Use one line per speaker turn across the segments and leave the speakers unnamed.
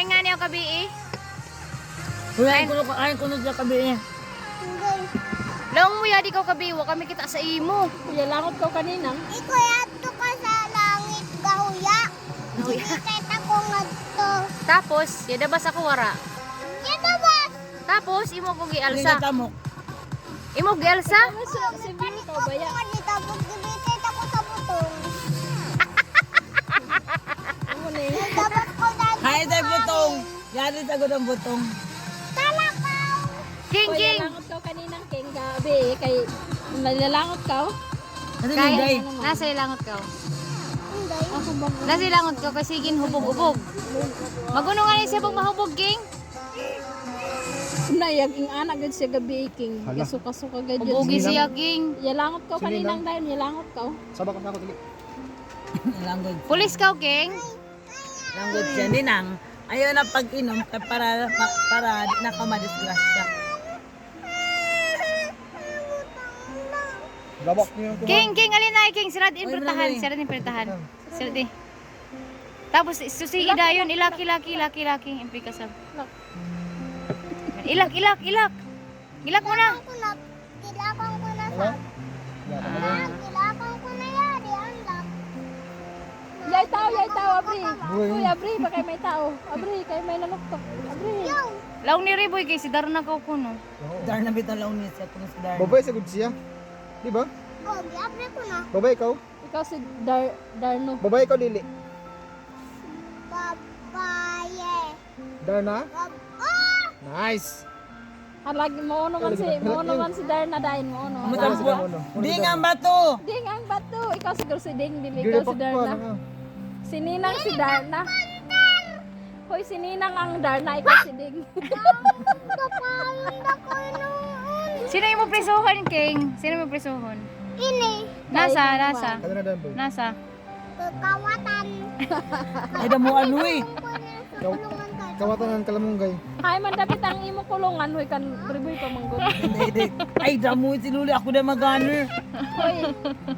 Ay nga niyo kabi eh.
Ay kuno sa kabi eh.
Laong mo yadi ko kabi, wa kami kita sa imo.
Kuya, langot ko kaninang.
Ikaw yato ka sa langit, gahuya. Kita ko nga to.
Tapos, yada ba sa kuwara?
Yan ba?
Tapos, imo ko
Alsa
gi-alsa.
tamo.
Imo gi-alsa?
Si Vito ba ya?
Ako dito, pag-ibitit ako sa butong.
Ano na yun?
Dapat ko dahil
Hay sa butong. Yari sa gudang butong.
talakaw.
King,
Kuya,
king.
langot ko kaninang king gabi. Kay nalalangot ka.
Kasi
Kay,
ninday.
nasa ilangot ka.
Hindi.
Ako ba?
Nasa ilangot ka kasi gin hubog-ubog. Maguno nga ni siya pag mahubog, king.
Nayag ing anak gud siya gabi king. Kasuka-suka gud yun.
Hubogi siya, king.
Yalangot ko kaninang dahil yalangot ka.
Sabak na ako dili.
Langgod.
Pulis ka, king.
Langgod siya ninang. Ayaw na pag-inom para di na ka madisgrasya.
Labak niyo ko.
King, alin na, king. Sirad in
Oy,
pertahan.
Branoy.
Sirad in pertahan. Sirad in. Tapos, susi idayon. Ilaki. Impi ka sa. Ilak. Ilak mo na.
Kilakang ko na sa. Kilakang ko na yan. Dianlak.
Yay tao, abri. Kuya, abri, ba kay may tao? Abri, kay may nanuktok. Abri.
Laong ni Riboy kay si Darna ka kuno.
Dar na bitaw laon niya siya kung si Dar.
Babay sa good siya. Di ba?
Oh, giabre ko na.
Babay ikaw.
Ikaw si Darno.
Babay ikaw dili.
Babaye.
Darna.
Oh!
Nice.
Halagi mo naman si Darna dahil mo no.
Di nga ang bato.
Ding ang bato. Ikaw siguro si Ding, dili
Gila
ikaw si
pa
Darna.
na.
Si Ninang si Darna. Hoy, si Ninang ang Darna, ikaw si Ding.
Kapain na ko noon.
Sino yung mo presohon, king? Sino mo presohon?
Ini.
Nasa.
Kada na dan boy.
Nasa.
Kawatan.
Ay damo ano eh.
Kulungan ka.
Kawatan ng kalamunggay.
Hay man dapat ang imo kulungan, hoy kan riboy pa manggod.
Hindi. Ay damo si Luli ako na mag-honor.
Hoy,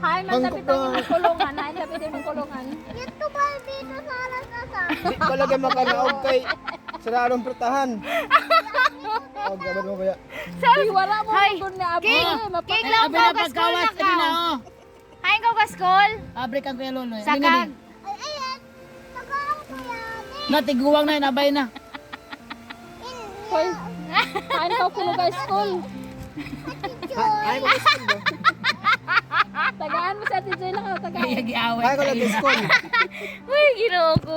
hay man dapat ang imo kulungan, hay dapat ang imo kulungan.
Ito ba dito sa alas na sa?
Di ko lagi makanaog kay sararong pertahan. Oh, gabad mo kaya.
Sabi wala mo
Hay,
manggod na abo.
King, King lang
Abi
ka
na
ka school
pagkawas
na
ka na
ka.
oh.
Hain ka ka school.
Abre kang kuya Lolo.
Sakag.
Ay, ayan. Tagaan ko yan.
Natiguwang na nabay na.
Hoy, kain ka kuno ka school.
Ay ko school ba?
Tagaan mo sa Ate Joy lang, tagaan.
Kaya giaway.
Ay ko lagi school.
Uy, ginoo ko.